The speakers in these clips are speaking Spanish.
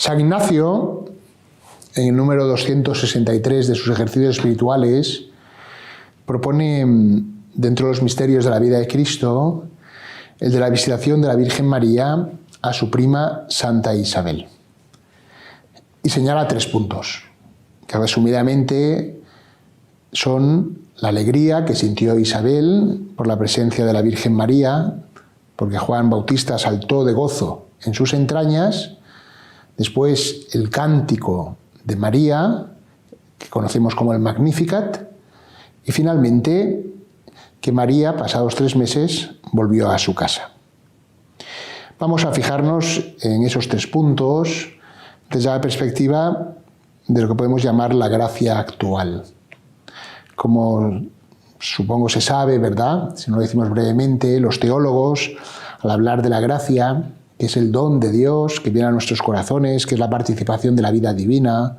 San Ignacio, en el número 263 de sus ejercicios espirituales, propone, dentro de los misterios de la vida de Cristo, el de la visitación de la Virgen María a su prima Santa Isabel. Y señala 3 puntos, que resumidamente son la alegría que sintió Isabel por la presencia de la Virgen María, porque Juan Bautista saltó de gozo en sus entrañas. Después, el cántico de María, que conocemos como el Magnificat. Y finalmente, que María, pasados 3 meses, volvió a su casa. Vamos a fijarnos en esos 3 puntos desde la perspectiva de lo que podemos llamar la gracia actual. Como supongo se sabe, ¿verdad? Si no lo decimos brevemente, los teólogos, al hablar de la gracia, que es el don de Dios que viene a nuestros corazones, que es la participación de la vida divina,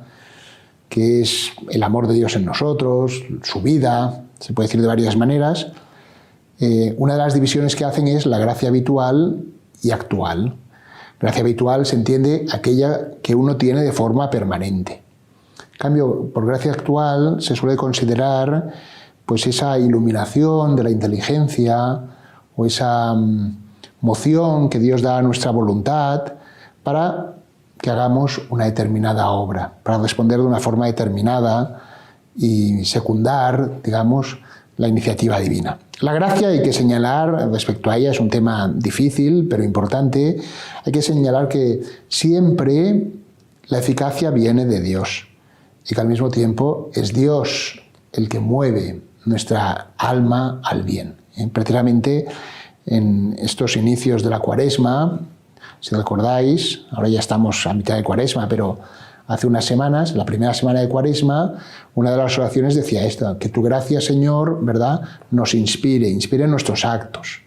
que es el amor de Dios en nosotros, su vida, se puede decir de varias maneras. Una de las divisiones que hacen es la gracia habitual y actual. Gracia habitual se entiende aquella que uno tiene de forma permanente. En cambio, por gracia actual se suele considerar pues esa iluminación de la inteligencia o esa moción que Dios da a nuestra voluntad para que hagamos una determinada obra, para responder de una forma determinada y secundar, digamos, la iniciativa divina. La gracia, hay que señalar, respecto a ella, es un tema difícil, pero importante, hay que señalar que siempre la eficacia viene de Dios y que al mismo tiempo es Dios el que mueve nuestra alma al bien. Precisamente en estos inicios de la Cuaresma, si recordáis, ahora ya estamos a mitad de Cuaresma, pero hace unas semanas, la primera semana de Cuaresma, una de las oraciones decía esto, que tu gracia, Señor, ¿verdad?, nos inspire nuestros actos,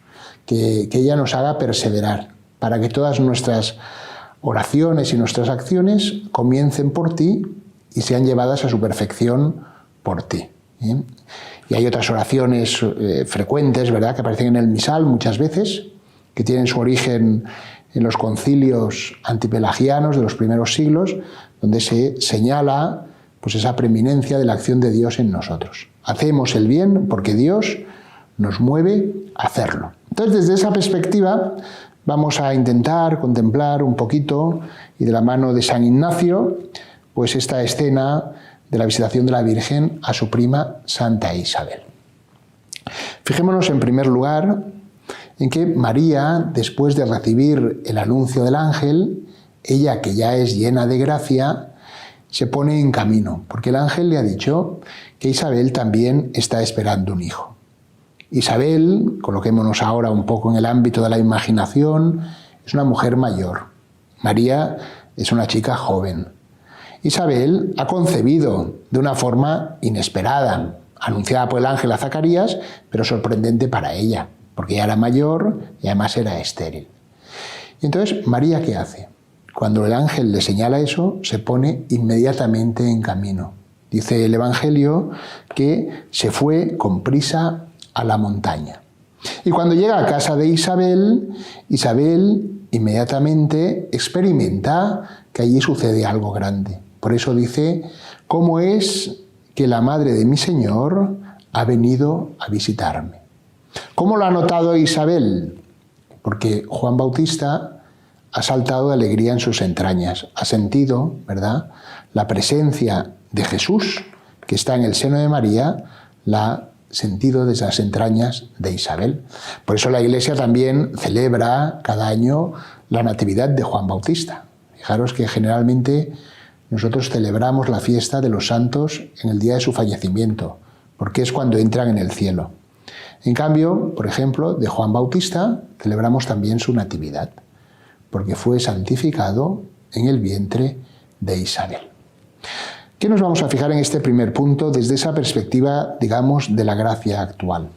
que ella nos haga perseverar, para que todas nuestras oraciones y nuestras acciones comiencen por ti y sean llevadas a su perfección por ti. Y hay otras oraciones frecuentes, ¿verdad?, que aparecen en el misal muchas veces, que tienen su origen en los concilios antipelagianos de los primeros siglos, donde se señala pues esa preeminencia de la acción de Dios en nosotros. Hacemos el bien porque Dios nos mueve a hacerlo. Entonces, desde esa perspectiva, vamos a intentar contemplar un poquito, y de la mano de San Ignacio, pues esta escena de la visitación de la Virgen a su prima Santa Isabel. Fijémonos en primer lugar en que María, después de recibir el anuncio del ángel, ella, que ya es llena de gracia, se pone en camino, porque el ángel le ha dicho que Isabel también está esperando un hijo. Isabel, coloquémonos ahora un poco en el ámbito de la imaginación, es una mujer mayor. María es una chica joven. Isabel ha concebido de una forma inesperada, anunciada por el ángel a Zacarías, pero sorprendente para ella, porque ya era mayor y además era estéril. Y entonces, ¿María qué hace? Cuando el ángel le señala eso, se pone inmediatamente en camino. Dice el Evangelio que se fue con prisa a la montaña. Y cuando llega a casa de Isabel, Isabel inmediatamente experimenta que allí sucede algo grande. Por eso dice, ¿cómo es que la madre de mi Señor ha venido a visitarme? ¿Cómo lo ha notado Isabel? Porque Juan Bautista ha saltado de alegría en sus entrañas, ha sentido, ¿verdad?, la presencia de Jesús, que está en el seno de María, la ha sentido desde las entrañas de Isabel. Por eso la Iglesia también celebra cada año la Natividad de Juan Bautista. Fijaros que generalmente nosotros celebramos la fiesta de los santos en el día de su fallecimiento, porque es cuando entran en el cielo. En cambio, por ejemplo, de Juan Bautista celebramos también su natividad, porque fue santificado en el vientre de Isabel. ¿Qué nos vamos a fijar en este primer punto desde esa perspectiva, digamos, de la gracia actual?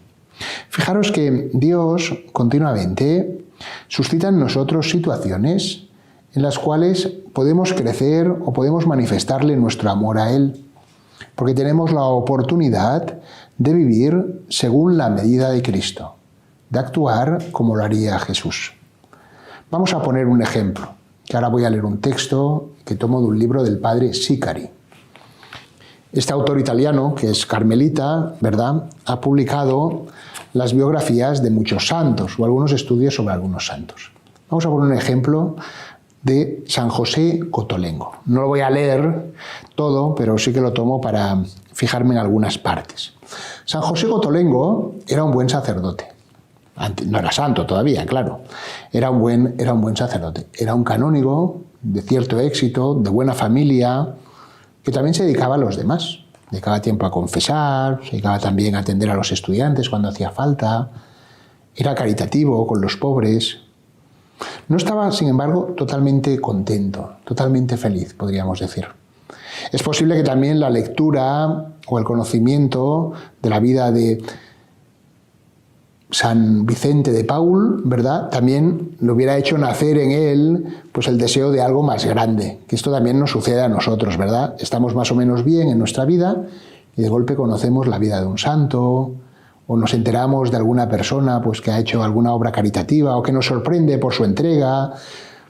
Fijaros que Dios continuamente suscita en nosotros situaciones en las cuales podemos crecer o podemos manifestarle nuestro amor a Él, porque tenemos la oportunidad de vivir según la medida de Cristo, de actuar como lo haría Jesús. Vamos a poner un ejemplo. que ahora voy a leer un texto que tomo de un libro del padre Sicari. Este autor italiano, que es carmelita, ¿verdad?, ha publicado las biografías de muchos santos o algunos estudios sobre algunos santos. Vamos a poner un ejemplo de San José Cotolengo. No lo voy a leer todo, pero sí que lo tomo para fijarme en algunas partes. San José Cotolengo era un buen sacerdote. No era santo todavía, claro. Era un buen sacerdote. Era un canónigo de cierto éxito, de buena familia, que también se dedicaba a los demás. Dedicaba tiempo a confesar, se dedicaba también a atender a los estudiantes cuando hacía falta. Era caritativo con los pobres. No estaba, sin embargo, totalmente contento, totalmente feliz, podríamos decir. Es posible que también la lectura o el conocimiento de la vida de San Vicente de Paul, ¿verdad?, también le hubiera hecho nacer en él pues el deseo de algo más grande, que esto también nos sucede a nosotros, ¿verdad? Estamos más o menos bien en nuestra vida y de golpe conocemos la vida de un santo o nos enteramos de alguna persona pues, que ha hecho alguna obra caritativa o que nos sorprende por su entrega,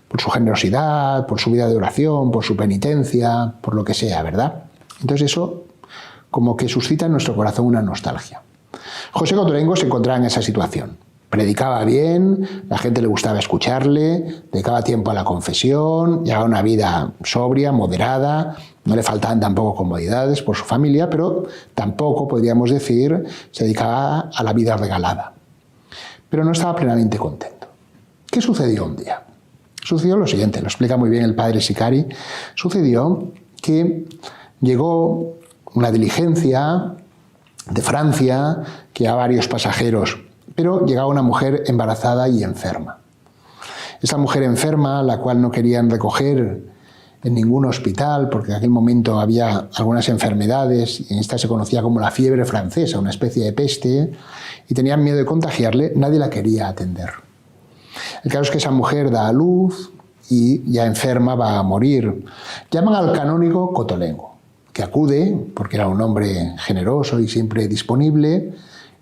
por su generosidad, por su vida de oración, por su penitencia, por lo que sea, ¿verdad? Entonces eso como que suscita en nuestro corazón una nostalgia. José Cotolengo se encontraba en esa situación. Predicaba bien, la gente le gustaba escucharle, dedicaba tiempo a la confesión, llevaba una vida sobria, moderada, no le faltaban tampoco comodidades por su familia, pero tampoco, podríamos decir, se dedicaba a la vida regalada. Pero no estaba plenamente contento. ¿Qué sucedió un día? Sucedió lo siguiente, lo explica muy bien el padre Sicari. Sucedió que llegó una diligencia de Francia que a varios pasajeros, pero llegaba una mujer embarazada y enferma. Esta mujer enferma, la cual no querían recoger en ningún hospital, porque en aquel momento había algunas enfermedades, y en esta se conocía como la fiebre francesa, una especie de peste, y tenían miedo de contagiarle, nadie la quería atender. El caso es que esa mujer da a luz y ya enferma va a morir. Llaman al canónigo Cotolengo, que acude, porque era un hombre generoso y siempre disponible,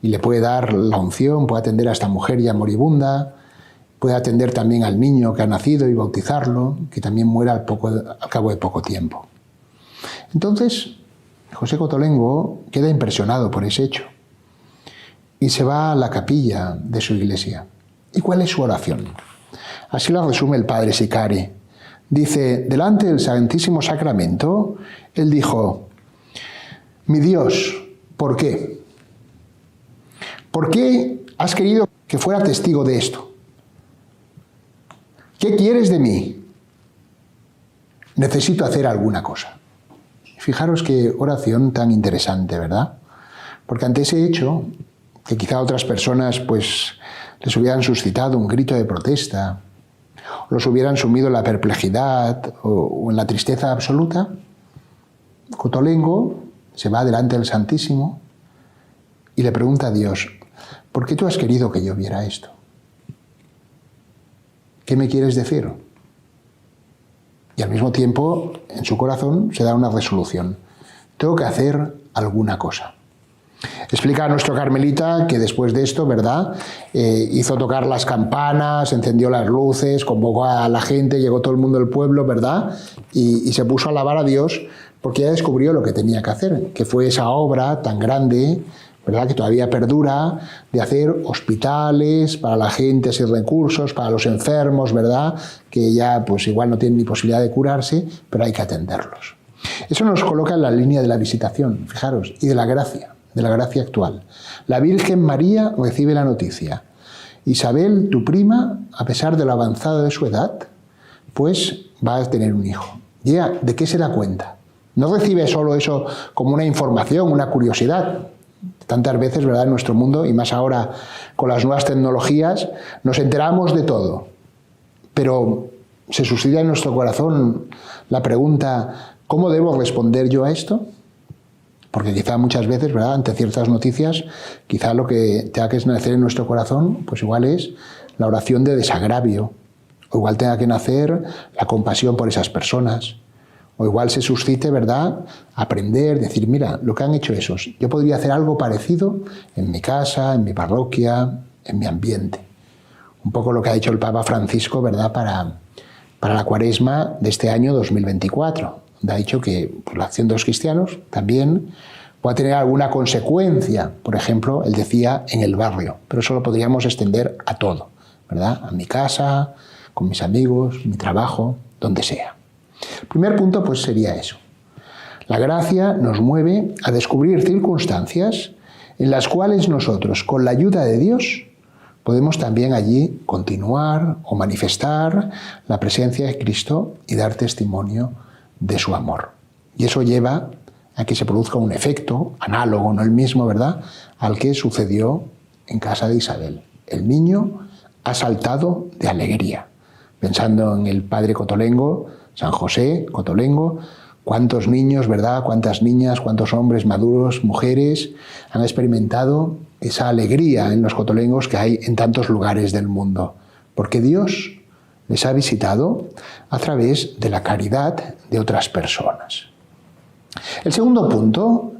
y le puede dar la unción, puede atender a esta mujer ya moribunda, puede atender también al niño que ha nacido y bautizarlo, que también muera al cabo de poco tiempo. Entonces, José Cotolengo queda impresionado por ese hecho y se va a la capilla de su iglesia. ¿Y cuál es su oración? Así la resume el padre Sicari. Dice, delante del Santísimo Sacramento, él dijo, mi Dios, ¿por qué? ¿Por qué has querido que fuera testigo de esto? ¿Qué quieres de mí? Necesito hacer alguna cosa. Fijaros qué oración tan interesante, ¿verdad? Porque ante ese hecho, que quizá otras personas pues les hubieran suscitado un grito de protesta, los hubieran sumido en la perplejidad o en la tristeza absoluta, Cotolengo se va delante del Santísimo y le pregunta a Dios, ¿por qué tú has querido que yo viera esto? ¿Qué me quieres decir? Y al mismo tiempo, en su corazón se da una resolución. Tengo que hacer alguna cosa. Explica a nuestro carmelita que después de esto, ¿verdad?, hizo tocar las campanas, encendió las luces, convocó a la gente, llegó todo el mundo del pueblo, ¿verdad?, y se puso a alabar a Dios porque ya descubrió lo que tenía que hacer, que fue esa obra tan grande, ¿verdad?, que todavía perdura, de hacer hospitales para la gente sin recursos, para los enfermos, ¿verdad?, que ya pues igual no tienen ni posibilidad de curarse, pero hay que atenderlos. Eso nos coloca en la línea de la visitación, fijaros, y de la gracia actual. La Virgen María recibe la noticia. Isabel, tu prima, a pesar de lo avanzado de su edad, pues va a tener un hijo. ¿Y ella de qué se da cuenta? No recibe solo eso como una información, una curiosidad. Tantas veces, ¿verdad?, en nuestro mundo, y más ahora con las nuevas tecnologías, nos enteramos de todo. Pero se suscita en nuestro corazón la pregunta, ¿cómo debo responder yo a esto? Porque quizá muchas veces, ¿verdad?, ante ciertas noticias, quizá lo que tenga que nacer en nuestro corazón, pues igual es la oración de desagravio, o igual tenga que nacer la compasión por esas personas, o igual se suscite, ¿verdad?, aprender, decir, mira, lo que han hecho esos, yo podría hacer algo parecido en mi casa, en mi parroquia, en mi ambiente. Un poco lo que ha dicho el Papa Francisco, ¿verdad?, para la Cuaresma de este año 2024, donde ha dicho que pues, la acción de los cristianos también puede tener alguna consecuencia. Por ejemplo, él decía en el barrio, pero eso lo podríamos extender a todo, ¿verdad? A mi casa, con mis amigos, mi trabajo, donde sea. El primer punto pues sería eso. La gracia nos mueve a descubrir circunstancias en las cuales nosotros, con la ayuda de Dios, podemos también allí continuar o manifestar la presencia de Cristo y dar testimonio de su amor. Y eso lleva a que se produzca un efecto análogo, no el mismo, ¿verdad?, al que sucedió en casa de Isabel. El niño ha saltado de alegría. Pensando en el padre Cotolengo, San José Cotolengo, cuántos niños, ¿verdad?, cuántas niñas, cuántos hombres maduros, mujeres, han experimentado esa alegría en los cotolengos que hay en tantos lugares del mundo. Porque Dios les ha visitado a través de la caridad de otras personas. El segundo punto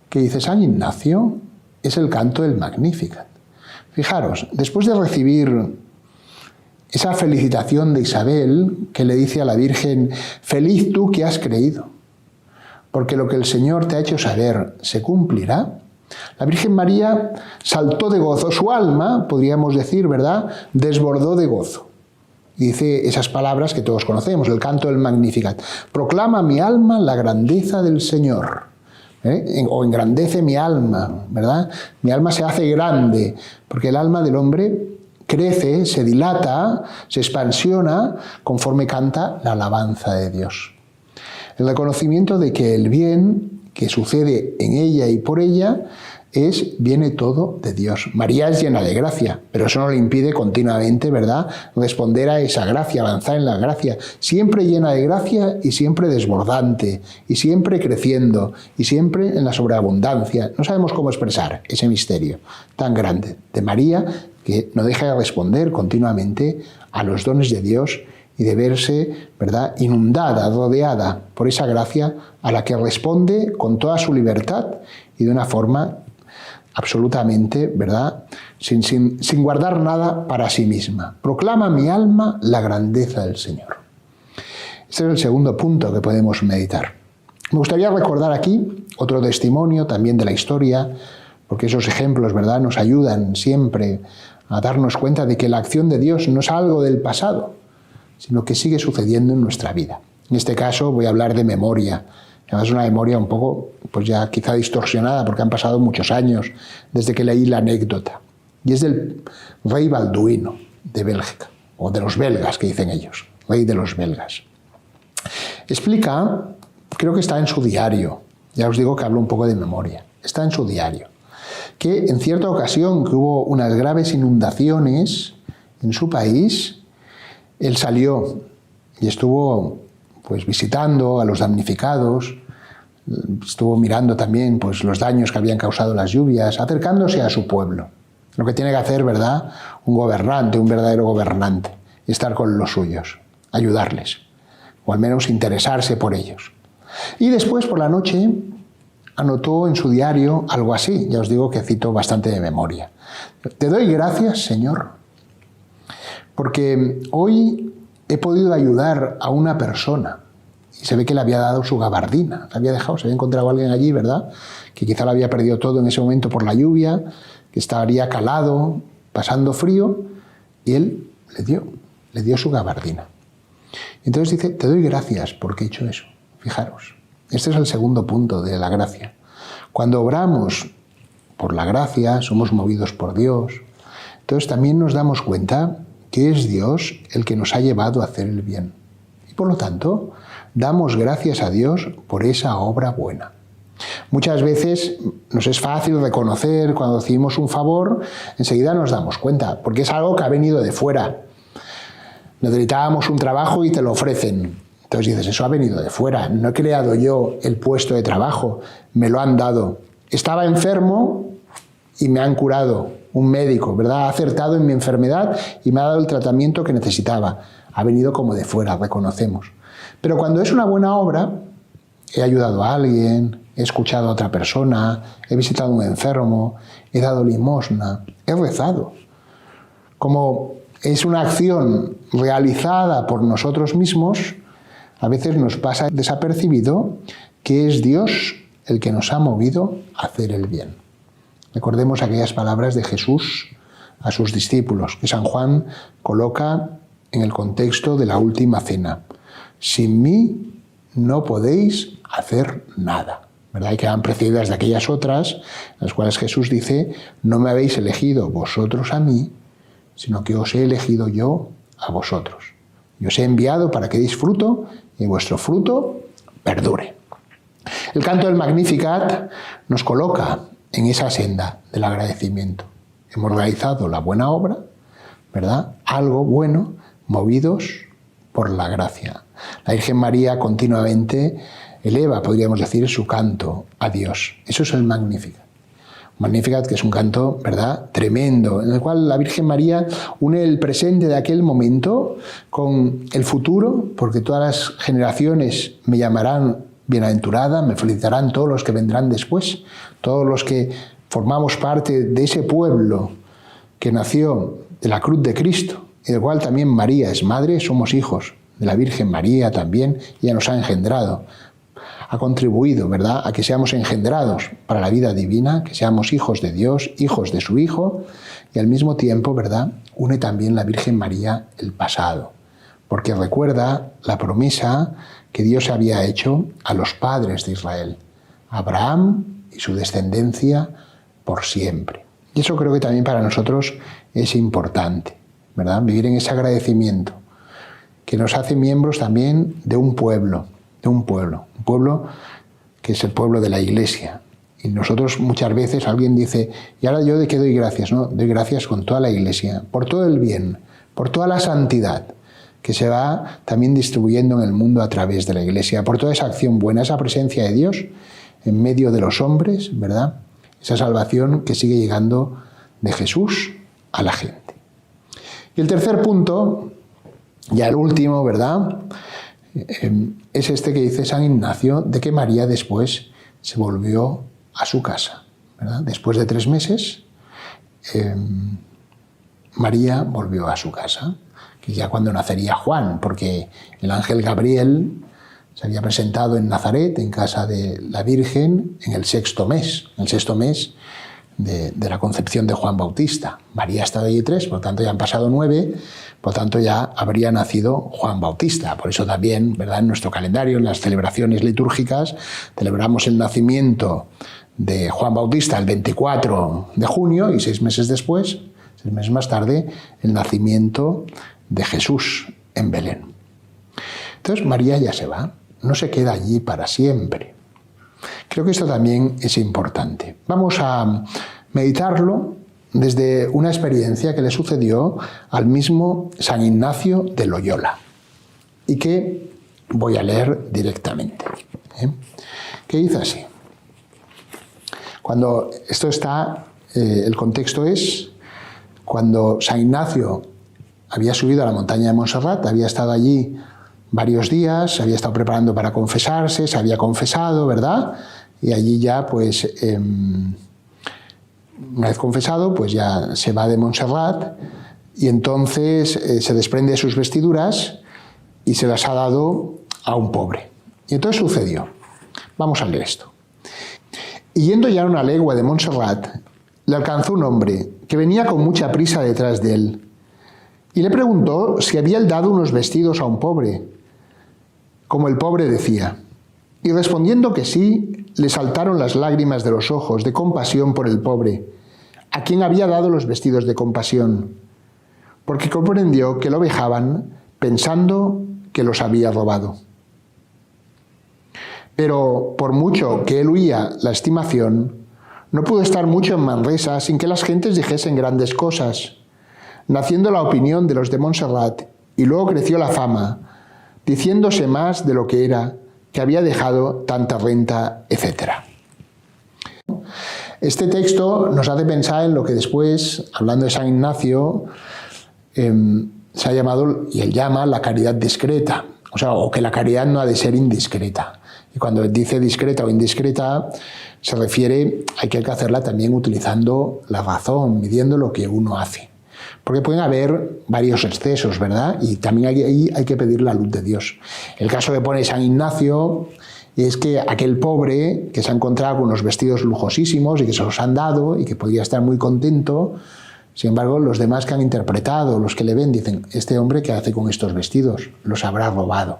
que dice San Ignacio es el canto del Magnificat. Fijaros, después de recibir esa felicitación de Isabel que le dice a la Virgen: feliz tú que has creído, porque lo que el Señor te ha hecho saber se cumplirá, la Virgen María saltó de gozo, su alma, podríamos decir, ¿verdad?, desbordó de gozo. Y dice esas palabras que todos conocemos, el canto del Magnificat: proclama mi alma la grandeza del Señor. O engrandece mi alma, ¿verdad? Mi alma se hace grande, porque el alma del hombre crece, se dilata, se expansiona conforme canta la alabanza de Dios. El reconocimiento de que el bien que sucede en ella y por ella viene todo de Dios. María es llena de gracia, pero eso no le impide continuamente, ¿verdad?, responder a esa gracia, avanzar en la gracia, siempre llena de gracia y siempre desbordante, y siempre creciendo, y siempre en la sobreabundancia. No sabemos cómo expresar ese misterio tan grande de María, que no deja de responder continuamente a los dones de Dios y de verse, ¿verdad?, inundada, rodeada por esa gracia a la que responde con toda su libertad y de una forma absolutamente, ¿verdad?, sin guardar nada para sí misma. Proclama mi alma la grandeza del Señor. Este es el segundo punto que podemos meditar. Me gustaría recordar aquí otro testimonio también de la historia, porque esos ejemplos, ¿verdad?, nos ayudan siempre a darnos cuenta de que la acción de Dios no es algo del pasado, sino que sigue sucediendo en nuestra vida. En este caso voy a hablar de memoria. Además es una memoria un poco, pues ya quizá distorsionada, porque han pasado muchos años desde que leí la anécdota. Y es del rey Balduino de Bélgica, o de los belgas, que dicen ellos, rey de los belgas. Explica, creo que está en su diario, ya os digo que hablo un poco de memoria, está en su diario, que en cierta ocasión que hubo unas graves inundaciones en su país, él salió y estuvo pues visitando a los damnificados, estuvo mirando también pues los daños que habían causado las lluvias, acercándose a su pueblo. Lo que tiene que hacer, ¿verdad?, un gobernante, un verdadero gobernante, estar con los suyos, ayudarles, o al menos interesarse por ellos. Y después, por la noche, anotó en su diario algo así, ya os digo que cito bastante de memoria. Te doy gracias, Señor, porque hoy he podido ayudar a una persona, y se ve que le había dado su gabardina, la había dejado, se había encontrado alguien allí, ¿verdad?, que quizá lo había perdido todo en ese momento por la lluvia, que estaría calado, pasando frío, y él le dio su gabardina. Entonces dice, te doy gracias porque he hecho eso. Fijaros, este es el segundo punto de la gracia. Cuando obramos por la gracia, somos movidos por Dios, entonces también nos damos cuenta que es Dios el que nos ha llevado a hacer el bien. Y por lo tanto, damos gracias a Dios por esa obra buena. Muchas veces nos es fácil reconocer cuando recibimos un favor, enseguida nos damos cuenta, porque es algo que ha venido de fuera. Necesitábamos un trabajo y te lo ofrecen. Entonces dices, eso ha venido de fuera, no he creado yo el puesto de trabajo, me lo han dado. Estaba enfermo y me han curado. Un médico, ¿verdad?, ha acertado en mi enfermedad y me ha dado el tratamiento que necesitaba. Ha venido como de fuera, reconocemos. Pero cuando es una buena obra, he ayudado a alguien, he escuchado a otra persona, he visitado a un enfermo, he dado limosna, he rezado. Como es una acción realizada por nosotros mismos, a veces nos pasa desapercibido que es Dios el que nos ha movido a hacer el bien. Recordemos aquellas palabras de Jesús a sus discípulos, que San Juan coloca en el contexto de la última cena. Sin mí no podéis hacer nada, ¿verdad? Y que van precedidas de aquellas otras, en las cuales Jesús dice, no me habéis elegido vosotros a mí, sino que os he elegido yo a vosotros. Yo os he enviado para que deis fruto y vuestro fruto perdure. El canto del Magnificat nos coloca en esa senda del agradecimiento. Hemos realizado la buena obra, ¿verdad? Algo bueno, movidos por la gracia. La Virgen María continuamente eleva, podríamos decir, su canto a Dios. Eso es el Magnificat. Magnificat, que es un canto, ¿verdad?, tremendo, en el cual la Virgen María une el presente de aquel momento con el futuro, porque todas las generaciones me llamarán bienaventurada, me felicitarán todos los que vendrán después, todos los que formamos parte de ese pueblo que nació de la cruz de Cristo, y del cual también María es madre, somos hijos de la Virgen María también, ella nos ha engendrado, ha contribuido, ¿verdad?, a que seamos engendrados para la vida divina, que seamos hijos de Dios, hijos de su Hijo, y al mismo tiempo, ¿verdad?, une también la Virgen María el pasado, porque recuerda la promesa que Dios había hecho a los padres de Israel, a Abraham y su descendencia por siempre. Y eso creo que también para nosotros es importante, ¿verdad?, vivir en ese agradecimiento, que nos hace miembros también de un pueblo que es el pueblo de la Iglesia. Y nosotros muchas veces alguien dice, ¿y ahora yo de qué doy gracias? No, doy gracias con toda la Iglesia, por todo el bien, por toda la santidad que se va también distribuyendo en el mundo a través de la Iglesia, por toda esa acción buena, esa presencia de Dios en medio de los hombres, ¿verdad? Esa salvación que sigue llegando de Jesús a la gente. Y el tercer punto, ya el último, ¿verdad?, es este que dice San Ignacio, de que María después se volvió a su casa, ¿verdad? Después de 3 meses, María volvió a su casa, que ya cuando nacería Juan, porque el ángel Gabriel se había presentado en Nazaret, en casa de la Virgen, en el sexto mes de la concepción de Juan Bautista. María ha estado allí 3, por tanto ya han pasado 9, por tanto ya habría nacido Juan Bautista. Por eso también, ¿verdad?, en nuestro calendario, en las celebraciones litúrgicas, celebramos el nacimiento de Juan Bautista el 24 de junio y 6 meses después, 6 meses más tarde, el nacimiento de Jesús en Belén. Entonces María ya se va, no se queda allí para siempre. Creo que esto también es importante. Vamos a meditarlo desde una experiencia que le sucedió al mismo San Ignacio de Loyola y que voy a leer directamente. Que dice así. Cuando esto está, el contexto es cuando San Ignacio había subido a la montaña de Montserrat, había estado allí varios días, se había estado preparando para confesarse, se había confesado, ¿verdad? Y allí ya, pues, una vez confesado, pues ya se va de Montserrat y entonces se desprende de sus vestiduras y se las ha dado a un pobre. Y entonces sucedió. Vamos a leer esto. Y yendo ya 1 legua de Montserrat, le alcanzó un hombre que venía con mucha prisa detrás de él y le preguntó si había él dado unos vestidos a un pobre, como el pobre decía. Y respondiendo que sí, le saltaron las lágrimas de los ojos de compasión por el pobre, a quien había dado los vestidos de compasión, porque comprendió que lo vejaban pensando que los había robado. Pero por mucho que él huía la estimación, no pudo estar mucho en Manresa sin que las gentes dijesen grandes cosas, naciendo la opinión de los de Montserrat, y luego creció la fama, diciéndose más de lo que era, que había dejado tanta renta, etc. Este texto nos hace pensar en lo que después, hablando de San Ignacio, se ha llamado, y él llama, la caridad discreta, o que la caridad no ha de ser indiscreta. Y cuando dice discreta o indiscreta, se refiere a que hay que hacerla también utilizando la razón, midiendo lo que uno hace. porque pueden haber varios excesos, ¿verdad? Y también ahí hay que pedir la luz de Dios. El caso que pone San Ignacio es que aquel pobre que se ha encontrado con unos vestidos lujosísimos y que se los han dado y que podría estar muy contento, sin embargo, los demás que han interpretado, los que le ven, dicen, este hombre, ¿qué hace con estos vestidos? Los habrá robado.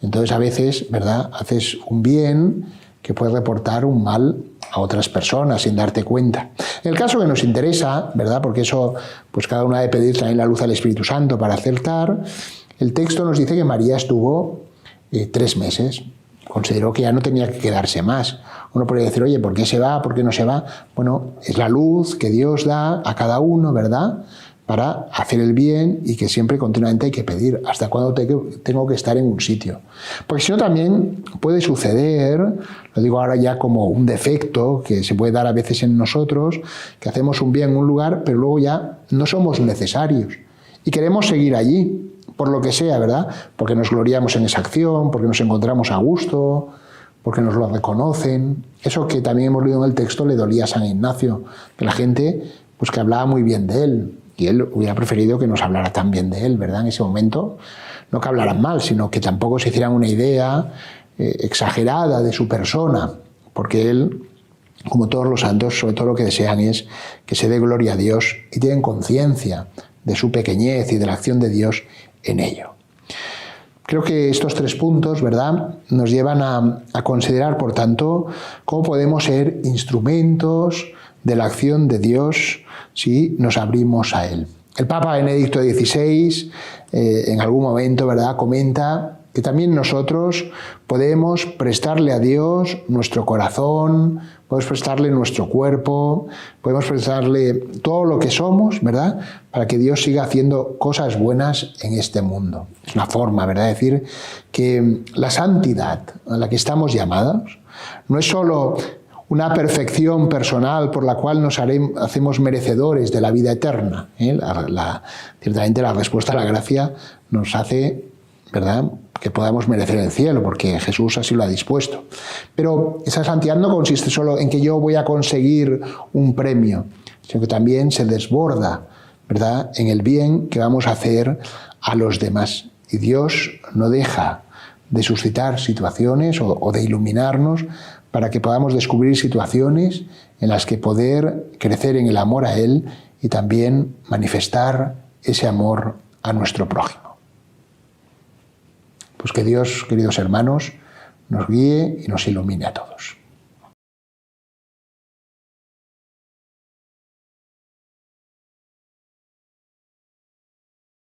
Entonces, a veces, ¿verdad?, haces un bien que puede reportar un mal a otras personas sin darte cuenta. En el caso que nos interesa, ¿verdad?, porque eso, pues cada uno ha de pedir también la luz al Espíritu Santo para acertar, el texto nos dice que María estuvo 3 meses. Consideró que ya no tenía que quedarse más. Uno podría decir, oye, ¿por qué se va? ¿Por qué no se va? Bueno, es la luz que Dios da a cada uno, ¿verdad?, para hacer el bien y que siempre continuamente hay que pedir hasta cuándo tengo que estar en un sitio. Porque si no también puede suceder, lo digo ahora ya como un defecto que se puede dar a veces en nosotros, que hacemos un bien en un lugar, pero luego ya no somos necesarios y queremos seguir allí, por lo que sea, ¿verdad? Porque nos gloriamos en esa acción, porque nos encontramos a gusto, porque nos lo reconocen. Eso que también hemos leído en el texto le dolía a San Ignacio, que la gente, pues que hablaba muy bien de él, y él hubiera preferido que nos hablara tan bien de él, ¿verdad? En ese momento, no que hablaran mal, sino que tampoco se hicieran una idea exagerada de su persona, porque él, como todos los santos, sobre todo lo que desean es que se dé gloria a Dios y tienen conciencia de su pequeñez y de la acción de Dios en ello. Creo que estos 3 puntos, ¿verdad?, nos llevan a considerar, por tanto, cómo podemos ser instrumentos de la acción de Dios si nos abrimos a Él. El Papa Benedicto XVI, en algún momento, ¿verdad?, comenta que también nosotros podemos prestarle a Dios nuestro corazón, podemos prestarle nuestro cuerpo, podemos prestarle todo lo que somos, ¿verdad?, para que Dios siga haciendo cosas buenas en este mundo. Es una forma, ¿verdad?, de decir que la santidad a la que estamos llamados no es solo una perfección personal por la cual nos hacemos merecedores de la vida eterna. Ciertamente la respuesta a la gracia nos hace, ¿verdad?, que podamos merecer el cielo, porque Jesús así lo ha dispuesto. Pero esa santidad no consiste solo en que yo voy a conseguir un premio, sino que también se desborda, ¿verdad?, en el bien que vamos a hacer a los demás. Y Dios no deja de suscitar situaciones o de iluminarnos para que podamos descubrir situaciones en las que poder crecer en el amor a Él y también manifestar ese amor a nuestro prójimo. Pues que Dios, queridos hermanos, nos guíe y nos ilumine a todos.